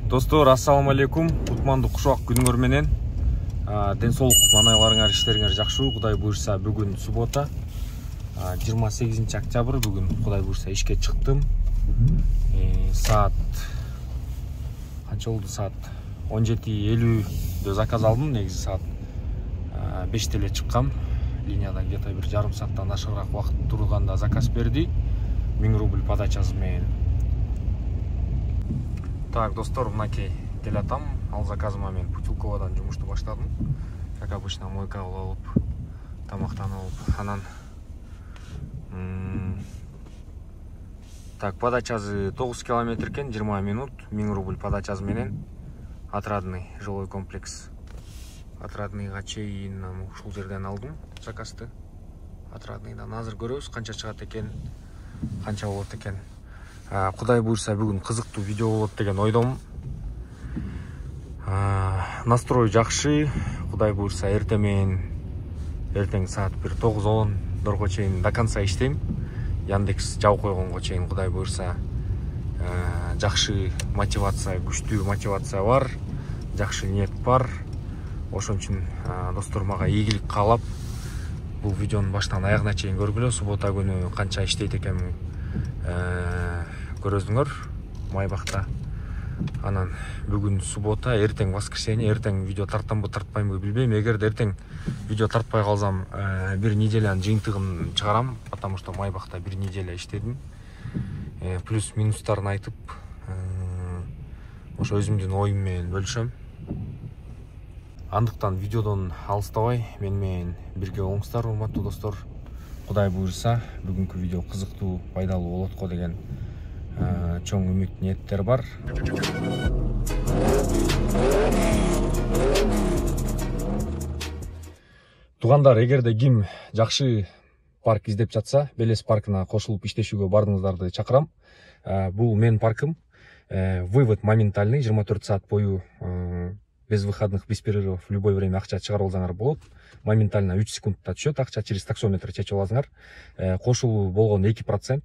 Достор, ассаламу алейкум. Кутмандуу кушак күнүңөр менен. Ден соолук манайларыңар, иштериңер жакшы. Кудай буйрса, бүгүн суббота. 28 октябрь бүгүн Кудай буйрса ишке чыктым. Саат канча болду? Саат 17:50 заказ алдым. Негизи саат 5 эле чыккам. Линияда где-то бир жарым сааттан ашыгыраак убакыт турганда заказ берди. 1000 рубль подачасы менен. Так, достор, мынакей келатам. Ал заказыма мен Путилковадан жумушту баштадым. Как обычно, мойка алып, тамактанып алып, анан так, подачасы 9 километр экен, 20 минут, 1000 рубль подачасы менен. Отрадный жилой комплекс. Отрадныйга чейин ушул жерден алдым заказды. Отрадныйдан азыр көрөбүз канча чыгат экен, канча болот экен. Кудай буйрса бүгүн кызыктуу видео болот деген ойдомун. Настрой жакшы. Кудай буйрса эртең саат 9:10 чейин до конца иштейм. Яндекс жабып койгонго чейин Кудай буйрса жакшы мотивация, күчтүү мотивация бар, жакшы ниет бар. Ошон үчүн достор, мага ийгилик каалап, бул видеонун баштан аягына чейин көргүлө. Суббота күнү канча иштейт экенин көрөсүңөр Майбакта. Анан бүгүн суббота, эртең воскресенье, эртең видео тартамбы тартпаймбы билбейм. Эгерде эртең видео тартпай калсам, бир неделянын жыйынтыгын чыгарам, потому что Майбакта бир неделя иштедим. Плюс минустарын айтып, ошо өзүмдүн оюм менен бөлүшөм. Андыктан видеодон алыстабай мен менен бирге болуңуздар, урматтуу достор. Кудай буйрса, бүгүнкү видео кызыктуу, пайдалуу болот го деген чоң үмүт, ниеттер бар. Тугандар, эгерде ким жакшы парк издеп жатса, Белес паркына кошулуп иштешүүгө бардыңыздарды чакырам. Бул менин паркым. Вывод моментальный, 24 саат бою без выходных, без перерывов, в любое время акча чыгарып алсаңар болот. Моментально 3 секундта түшөт акча, через таксометр чечип аласыңар. Кошулуу болгон 2%.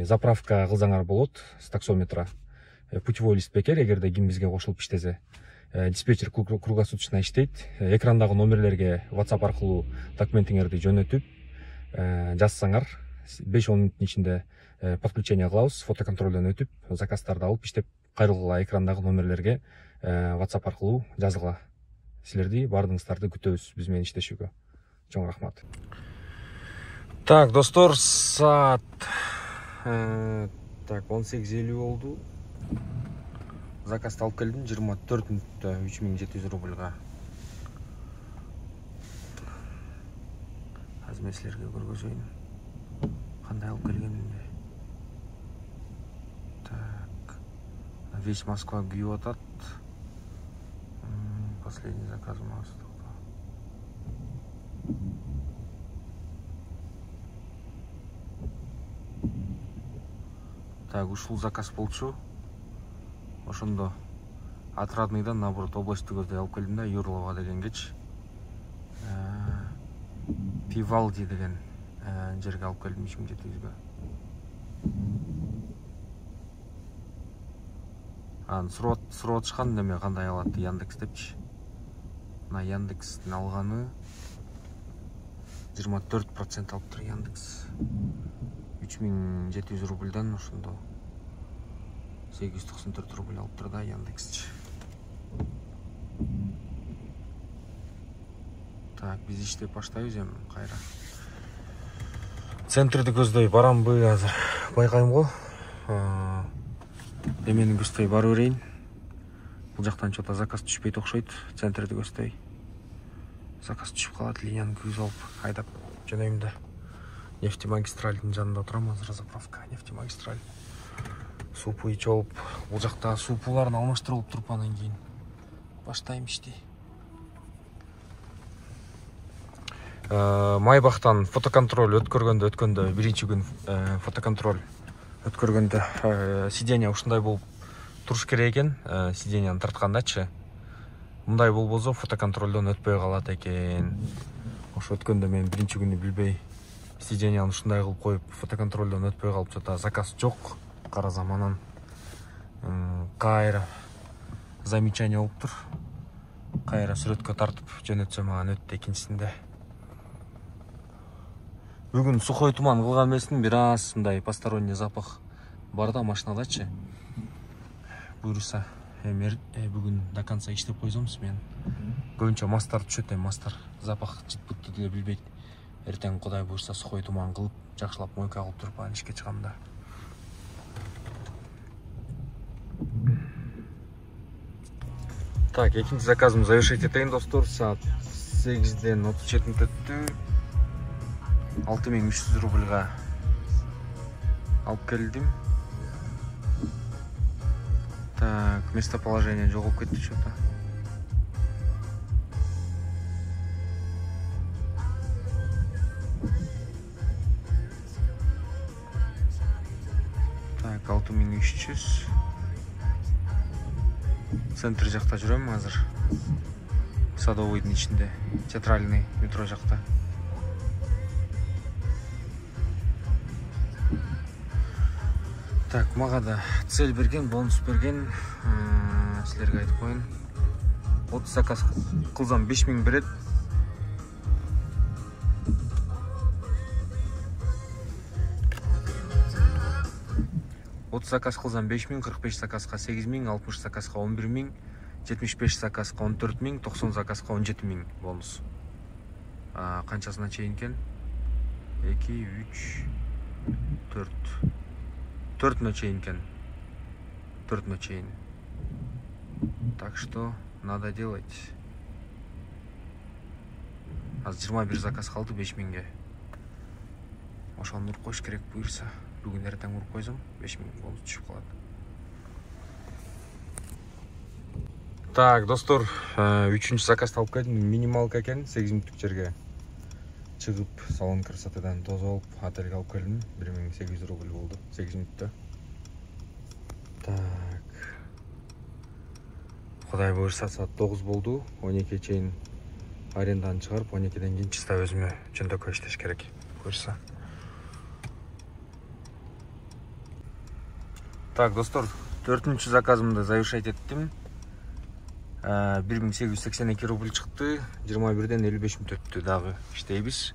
Заправка кылсаңар болот с таксометра. Путевой лист бекер, эгерде ким бизге кошулуп иштесе. Диспетчер круглосуточно иштейт. Экрандагы номерлерге WhatsApp аркылуу документиңерди жөнөтүп жазсаңар, 5-10 мүнөттүн ичинде подключение кылабыз, фотоконтролдон өтүп, заказдарды алып иштеп кайрылгыла. Экрандагы номерлерге WhatsApp аркылуу жазгыла. Силерди бардыңыздарды күтөбүз биз менен иштешүүгө. Чоң рахмат. Так, достор, саат 18:50 болду. Заказды алып келдим 24 мүнөттө 3700 рубльга. Азыр мен силерге көргөзөйүн кандай алып келгенимди. Так, весь Москва күйүп атат. Последний заказ у нас. Так, ушул заказ болчу. Ошондо Отрадныйдан, наоборот, областтык көздөй алып келдим да, Юрлова деген кеч. Пивалди деген жерге алып келдим 3700-гө. Сурап атышкан неме кандай алат Яндекс депчи. На Яндекстин алганы 24% алыптыр Яндекс. 3700 рубльдан ошондо 894 рубль алыптыр да Яндексчи. Так, биз иштеп баштайбыз эми кайра. Центрди көздөй барамбы азыр байкайм го. Эмени көздөй барып берейин. Бул жактан чота заказ түшпөйт окшойт. Центрди көздөй заказ түшүп калат, линияны күйүзүп алып айдап жөнөйм да. Нефтемагистральдын жанында турам, азыр заправка Нефтемагистраль. Супу ичип алып, бул жакта супуларын алмаштырып туруп, анан кийин баштайм ишти. Майбактан фотоконтроль өткөргөндө биринчи күн фотоконтроль өткөргөндө сиденье ушундай болуп туруш керек экен, сиденьяны тарткандачы. Мындай болбосо фотоконтролдон өтпөй калат экен. Ошо өткөндө мен биринчи күнү билбей сиденьяны ушундай кылып коюп, фотоконтролдон өтпөй калып, заказ жок. Карасам анан кайра замечание болуп тур. Кайра сүрөткө тартып жөнөтсөм маған өттү экинчисинде. Бүгүн сухой туман кылган эмесмин, бир аз мындай посторонний запах бар да машинадачы. Буюрса бүгүн до конца иштеп койсомбуз. Мен көбүнчө мастар түшөт, мастар запах жытпытты деле билбейт. Эртең Кудай буюрса сухой туман кылып, жакшылап мойка кылып туруп анан ишке чыгамда. Так, экинчи заказымды завершить этейин, достор. Саат 8-ден 37 мүнөт өттү. 6300 рубльга алып келдим. Так, местоположение жоголуп кетти что-то. Так, 6300. Центр жакта жүрөм азыр. Садовойдун ичинде, театральный метро жакта. Так, мага да цель берген, бонус берген. Силерге айтып коеюн. 30 заказ кылсам 5000 берет. Заказ кылсам 5000, 45 заказга 8000, 60 заказга 11000, 75 заказга 14000, 90 заказга 17000 бонус. Канчасына чейин экен? 2, 3, 4. 4 чейин экен. 4 чейин. Так что надо делать. Азыр 21 заказ калды 5000ге. Ошону уруп коюш керек буюрса. Бүгүн эртең уруп койсом 5000 бонус түшүп калат. Так, достор, 3-чү заказды алып келдим. Минималка экен, 8 мүнөттүк жерге чыгып, салон красотадан тозуп алып, отельге алып келдим. 1800 рубль болду, 8 мүнөттө. Так. Кудай буюрса саат 9 болду. 12 чейин арендадан чыгарып, 12ден кийин чиста өзүмө жөндөкөй иштеш керек буюрса. Так, достор, 4-чү заказымды завершать еттим. 1882 рубль чыкты. 21ден 55 мүнөт өттү. Дагы иштейбиз.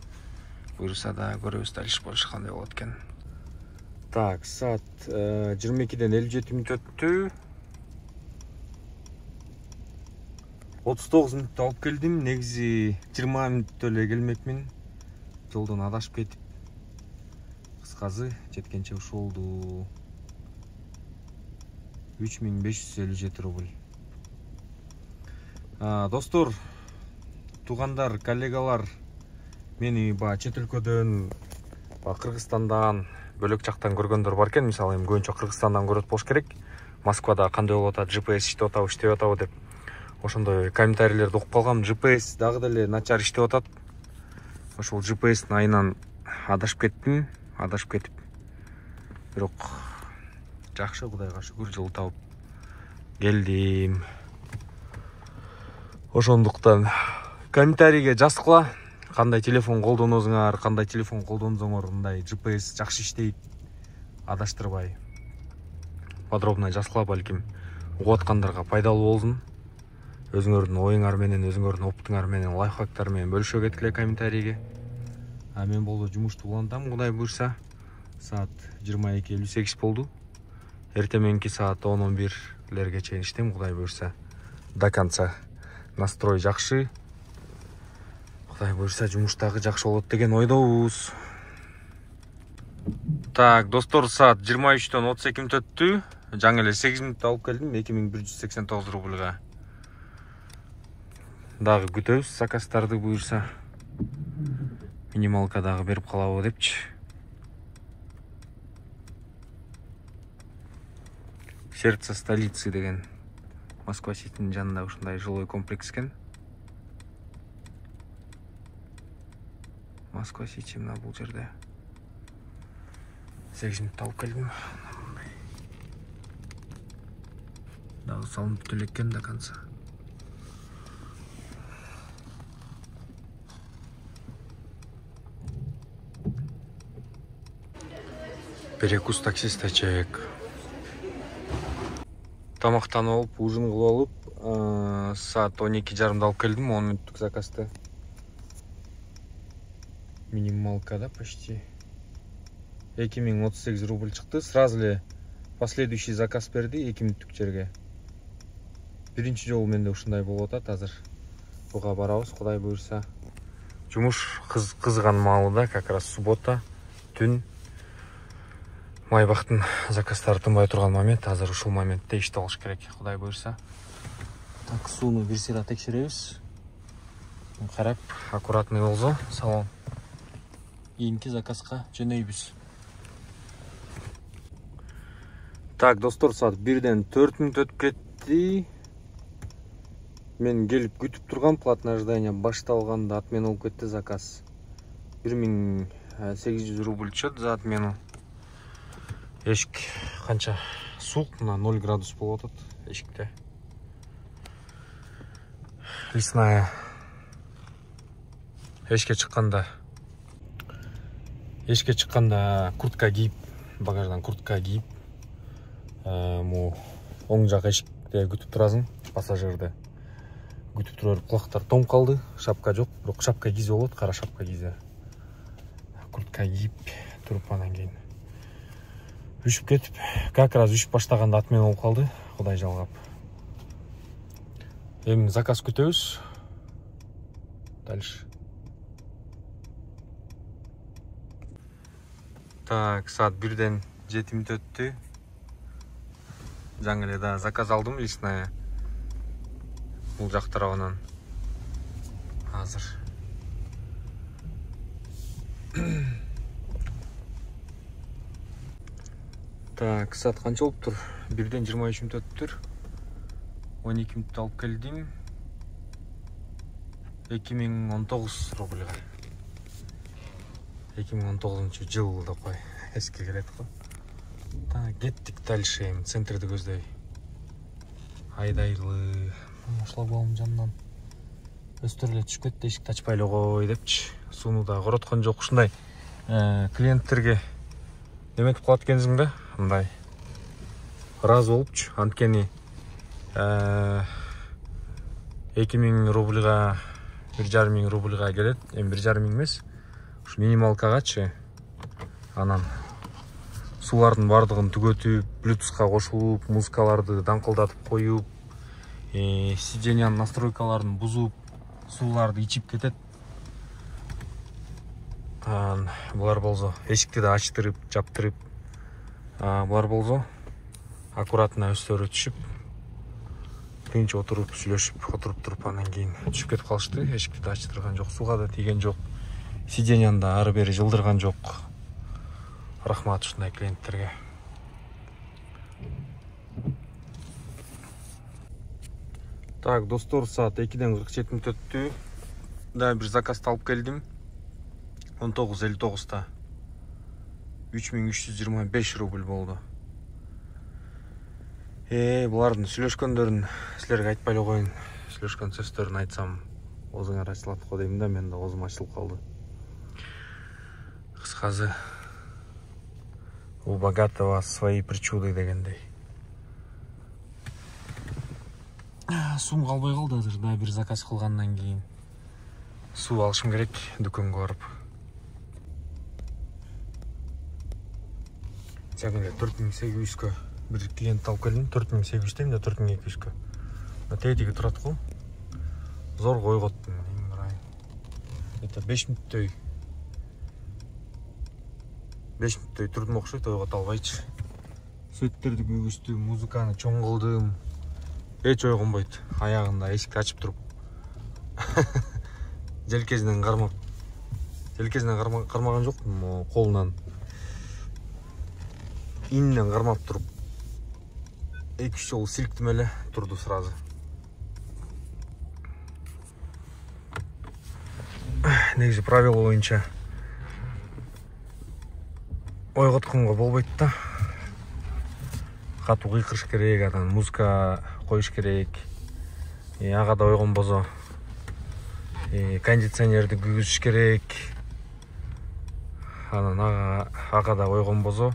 Буюрса да көрөбүз дальше болуш кандай болот экен. Так, саат 22ден 57 мүнөт өттү. 39 мүнөттө алып келдим. Негизи 20 мүнөттө эле келмекмин. Жолдон адашып кетип. Кыскасы жеткенче ушул болду. 3557 рубль. Достор, тугандар, коллегалар, мени чет өлкөдөн, Кыргызстандан, бөлөк жактан көргөндөр бар экен. Мисалы, эми көбүнчө Кыргызстандан көрөт болуш керек. Москвада кандай болуп атат, GPS иштеп атабы деп. Ошондой комментарийлерди окуп калгам. GPS дагы деле начар иштеп атат. Ошол GPS-тин айынан адашып кетип. Бирок жакшы, Кудайга шүгүр, жол таап келдим. Ошондуктан комментарийге жазгыла, кандай телефон колдоносуңар, кандай телефон колдонсоңор, мындай GPS жакшы иштейт, адаштырбай. Подробно жазгыла, балким угуп аткандарга пайдалуу болсун. Өзүңөрдүн оюңар менен, өзүңөрдүн оптуңар менен, лайфхактар менен бөлүшө кеткиле комментарийге. Мен болду жумушту улантам, Кудай буйрса. Саат 22:58 болду. Эртең мененки саат 10-11-лерге чейин иштейм, Кудай буйрса. До конца. Настрой жакшы. Кудай буйрса, жумуштагы жакшы болот деген ойдобуз. Так, достор, саат 23ден 32 мүнөт өттү. Жаңы эле 8 мүнөттө алып келдим, 2189 рубльга. Дагы күтөбүз заказдарды буйрса. Минималка дагы берип калабы депчи. Сердце столицы деген Москва-Ситинин жанында ушундай жилой комплекс экен. Москва-Сити мына бул жерде. 8 мүнөт алып келдим. Дагы салынып бүтө экен до конца. Перекус таксиста чек. тамақтанып алып, ужин кылып алып, саат 12:30 алып келдим. 10 мүнөттүк заказды. Минималка, да, почти. 2038 рубль чыкты. Сразу эле последующий заказ берди 2 мүнөттүк жерге. Биринчи жолу менде ушундай болуп атат азыр. Буга барабыз, Кудай буйрса. Жумуш кызган маалыда, как раз суббота, түн. Майбактын заказдары тынбай турган момент, азыр ушул моментте иште болуш керек, Кудай буйрса. Так, сууну бир сыйра текшеребиз. Карап, аккуратный болсо, салон. Кийинки заказга жөнөйбүз. Так, достор, саат 1-ден 4 мүнөт өтүп кетти. Мен келип күтүп тургам, платное ожидание башталганда отмена болуп кетти заказ. 1800 рубль чөт за отмену. Эшик канча суук, мына 0 градус болуп атат эшикте. Лесная. Эшикке чыкканда куртка кийип, багаждан куртка кийип, оң жак эшикте күтүп турасың, пассажирди. Күтүп туруп, кулактар том калды, шапка жок, бирок шапка кийсе болот, кара шапка кийсе. Куртка кийип туруп анан кийин үшүп кетип, как раз үшүп баштаганда отмена болуп калды, Кудай жалгап. Эми заказ күтөбүз. Дальше. Так, саат 1-ден 7 мүнөт өттү. Жаңы эле да заказ алдым, лесная. Бул жак тарабынан. Азыр. Так, саат канча болуптур? 1-ден 23 мүнөт өттүр. 12 мүнөт алып келдим. 2019 рубльга. 2019 деп кой. Эски келет го. Так, кеттик дальше, центрди көздөй. Айдайлы. Шлагбаум жанынан өстөрүлө түшүп кетти, эшикти ачпай эле кой депчи. Сууну да короткон жок. Ушундай клиенттерге неметип калат экенсиң да, мындай ыраазы болупчу. Анткени 2000 рубльга, 1500 рубльга келет. Эми 1500 эмес, ушу минималкагачы. Анан суулардын бардыгын түгөтүп, Bluetooth'ка кошулуп, музыкаларды даңкылдатып коюп, сиденьянын настройкаларын бузуп, сууларды ичип кетет. Булар болсо эшикти да ачтырып, жаптырып, булар болсо аккуратно өстөрү түшүп, тынч отуруп, сүйлөшүп, отуруп туруп анан кийин түшүп кетип калышты. Эшикти да ачтырган жок, сууга да тийген жок, сиденьяны да ары бери жылдырган жок. Рахмат ушундай клиенттерге. Так, достор, саат 2-ден 47 мүнөт өттү. Да, бир заказды алып келдим. 19:59-та 3325 рубль болду. Булардын сүйлөшкөндөрүн силерге айтпай эле коеюн. Сүйлөшкөн сөздөрүн айтсам, оозуңар ачылат го дейм да, мен да оозум ачылып калды. Кыскасы, у богатого свои причуды дегендей. Суум калбай калды азыр, да бир заказ кылгандан кийин суу алышым керек дүкөнгө барып. Жаңы эле 4800кө бир клиент алып келдим. 4800 дейм да 4200кө. Тетиги турат го. Зор койготтун. Это 5 мүнөттөй. 5 мүнөттөй турдум окшойт, ойгот албайчы. Сөттерди көгүстүм, музыканы чоң кылдым. Эч ойгонбойт. Аягында эшикти ачып туруп. Желкесинен кармап. Желкесинен кармаган жокмун, колунан. Иннен кармап туруп. 2-3 жолу силктим эле, турду сразу. Негизи правила боюнча ойготконго болбойт да. Катуу кыйкырыш керек, анан музыка коюш керек. Ага да ойгонбосо кондиционерди күйгүзүш керек. Анан ага да ойгонбосо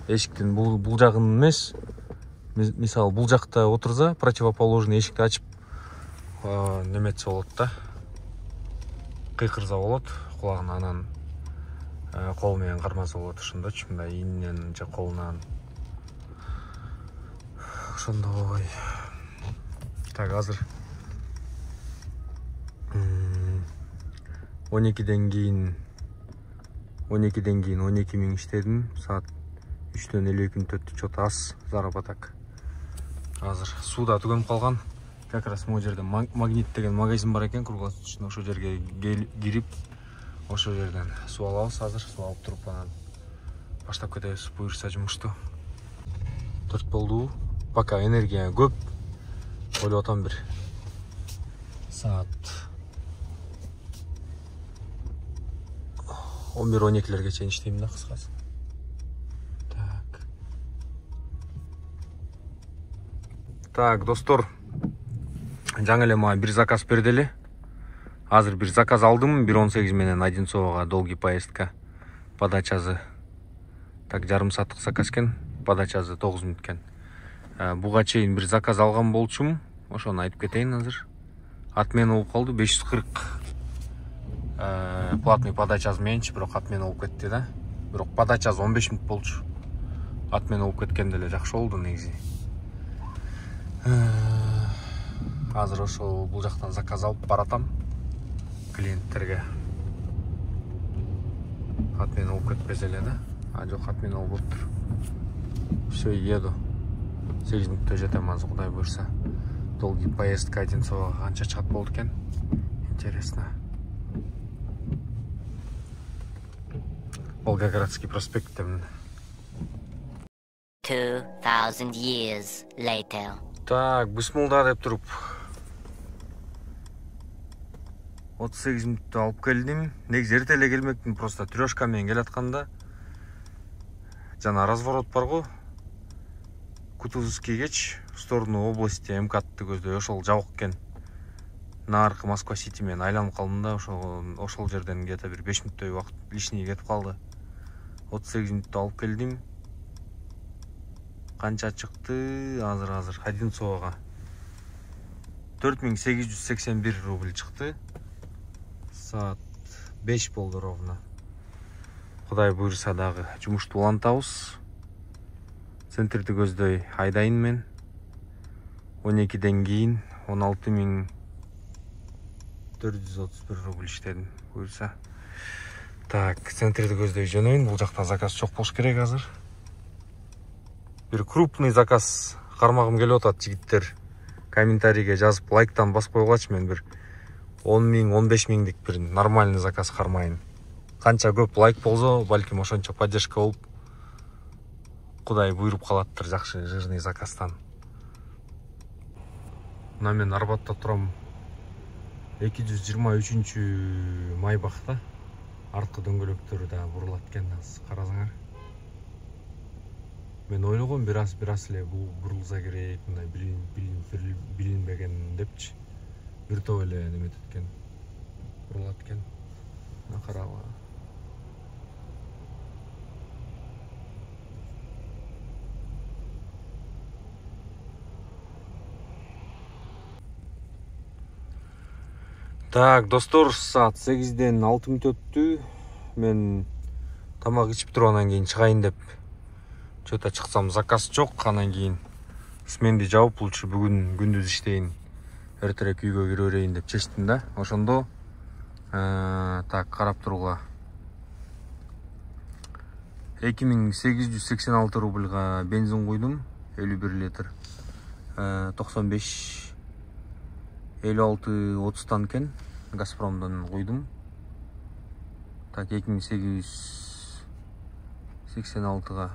эшиктин бул жагын эмес. Мисалы бул жакта отурса, противоположный эшикти ачып неметсе болот да. Кыйкырса болот, кулагын анан кол менен кармаса болот, ошондочу, мындай ийинен же колунан. Ошондой. Так, азыр 12ден кийин 12 миң иштедим. Саат 3-төн 52 мүнөттө чот аз заработок. Азыр сууда түгөнүп калган. Как раз могу жерде Магнит деген магазин бар экен, круглосуточный. Ошол жерге кирип, ошол жерден суу алабыз. Азыр суу алып туруп анан баштап кетебиз буюрса жумушту. 4 болду. Пока энергия көп. Ойлоп атам бир саат 11-12-лерге чейин иштейм да, кыскасы. Так, достор, жаңы эле мага бир заказ бердили. Азыр бир заказ алдым, 1.18 менен Одинцового долгий поездка. Подачасы так жарым сааттык заказ экен, подачасы 9 мүнөт экен. Буга чейин бир заказ алган болчумун, ошону айтып кетейин азыр. Отмена болуп калды, 540 платный подачасы менчи, бирок отмена болуп кетти да. Бирок подачасы 15 мүнөт болчу. Отмена болуп кеткен деле жакшы болду негизи. Азыр ошол бул жактан заказ алып баратам клиенттерге. Отмена болуп кетпесе эле да. Жок, отмена болуп тур. Все, еду. 8 мүнөттө жетем азыр, Кудай буйрса. Долгий поездка Одинцового канча чыгат болду экен? Интересно. Волгоградский проспекттемин. 2000 years later. Так, бисмилда деп туруп 38 мүнөттө алып келдим. Негизи эрте эле келмекмин, просто трёшка менен келатканда жана разворот бар го. Кутузовский кеч в сторону области МКАДты көздөй, ошол жабык экен. Наркы Москва Сити менен айланып калдым да, ошол жерден где-то бир 5 мүнөттөй убакыт лишний кетип калды. 38 мүнөттө алып келдим. Канча чыкты? Азыр Одинцового 4881 рубль чыкты. Саат 5 болду ровно. Кудай буйрса дагы жумушту улантабыз. Центрди көздөй айдайын мен. 12ден кийин 16431 рубль иштедим буйрса. Так, центрди көздөй жөнөйүн. Бул жакта заказ чок болуш керек азыр. Бир крупный заказ кармагым келип атат, жигиттер. Комментарийге жазып, лайктан басып койгулачы, мен бир 10 миң, 15 миңдик бир нормальный заказ кармайын. Канча көп лайк болсо, балким ошончо поддержка болуп, Кудай буйруп калаттыр жакшы жирный заказдан. Мына мен Арбатта турам. 223 Майбахта. Арткы дөңгөлөктөрү да бурулат экен, карасаңар. Мен ойлогом бир аз эле бул бурулса керек, мындай билинбеген депчи. Бир топ эле неметет экен, бурулат экен. Карабы. Так, достор, саат 8ден 6 мүнөт өттү. Мен тамак ичип туруп анан кийин чыгайын деп чөтө чыксам, заказ жок. Анан кийин сменди жабып, лучше бүгүн күндүз иштейин, эртерээк үйгө кире берейин деп чечтим да. Ошондо так карап тургула. 2886 рубльга бензин куйдум, 51 литр. 95 56-30 экен, Газпромдон куйдум. Так, 2886-га.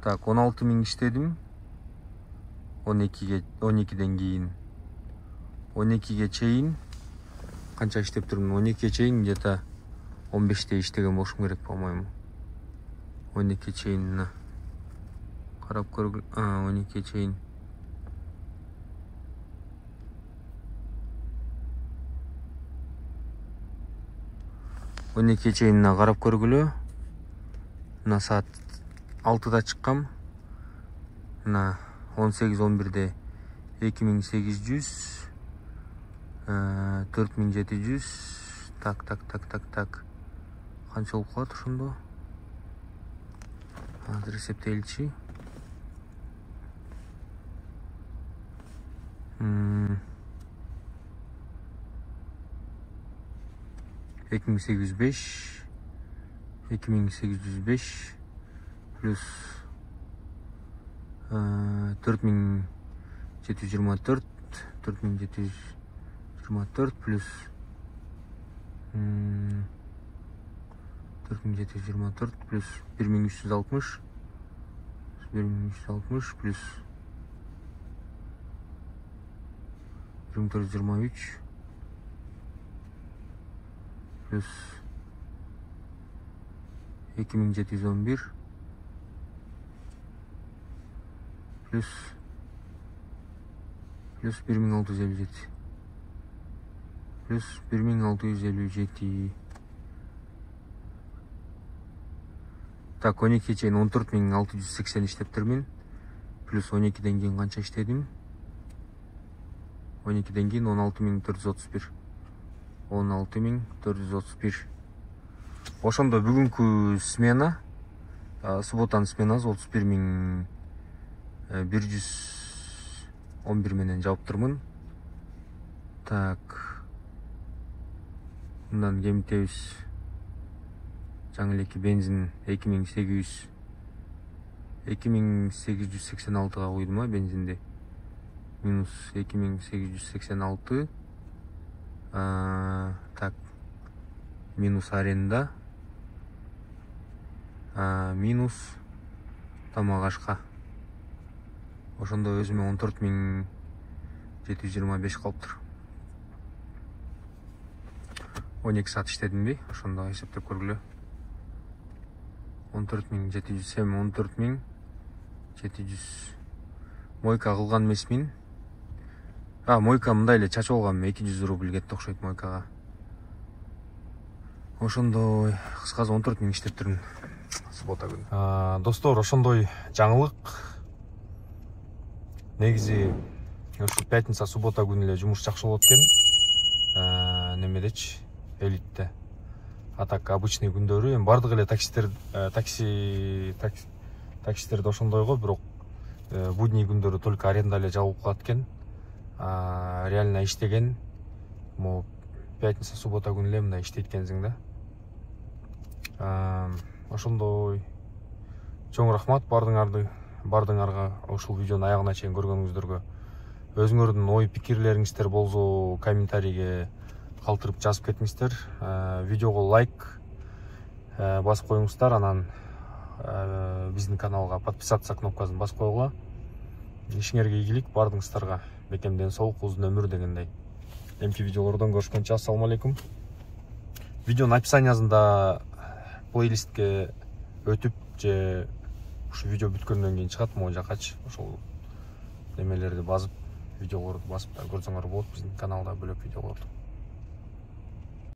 Так, 16 миң иштедим. 12ден кийин 12ге чейин канча иштеп турмун? 12ге чейин где-то 15те иштеген болушум керек, по-моему. 12ге чейин карап көргүл. 12ге чейин. Карап көргүлө. Мына саат 2006-да чыккам. Мына 18-11-де 2800, 4700. Так. Канча болуп калат ошондо? Азыр эсептеличи. 2805 плюс 4724 плюс 4724 плюс 1360 плюс 1423 плюс 2711 плюс 1657 плюс 1657. Так, 12 чейин 14680 иштептирмин. Плюс 12ден кийин канча иштедим? 12ден кийин 16431. 16431. Ошондо бүгүнкү смена, субботанын сменасы 31111 менен жаптырмын. Так. Мындан кемитебиз. Жаңы элеки бензин 2886-га койдум а бензинди. Минус 2886. Так. Минус аренда. Минус тамак ашка. Ошондо өзүмө 14725 калыптыр. 12 саат иштедимби? Ошондо эсептеп көргүлө. 14700. Мойка кылган эмесмин. Мойка мындай эле чачып алгам, 200 рубль кетти окшойт мойкага. Ошондой кыскасы 14000 иштептирмин суббота күнү. Достор, ошондой жаңылык. Негизи ошо пятница, суббота күнү эле жумуш жакшы болот экен. Немедечи, элитте. А так обычный күндөрү эми бардык эле таксистерде ошондойго, бирок будний күндөрү только аренда эле жабылып калат экен. Реально иштеген могу пятница, суббота күнү эле мындай иштейт экенсиң да. Ошондой чоң рахмат бардыңарга ушул видеонун аягына чейин көргөнүңүздөргө. Өзүңөрдүн ой пикирлериңиздер болсо комментарийге калтырып жазып кетиңиздер. Видеого лайк басып коюңуздар, анан биздин каналга подписаться кнопкасын басып койгула. Ишиңерге ийгилик, бардыңыздарга бекем ден соолук, узун өмүр дегендей. Эмки видеолордон көрүшкөнчө ассалам алейкум. Видеонун описаниясында плейлистке өтүп же ушу видео бүткөндөн кийин чыгат, могу жакачы. Ошол немелерди басып, видеолорду басып көрсөңөр болот, биздин каналда бөлөк видеолорду.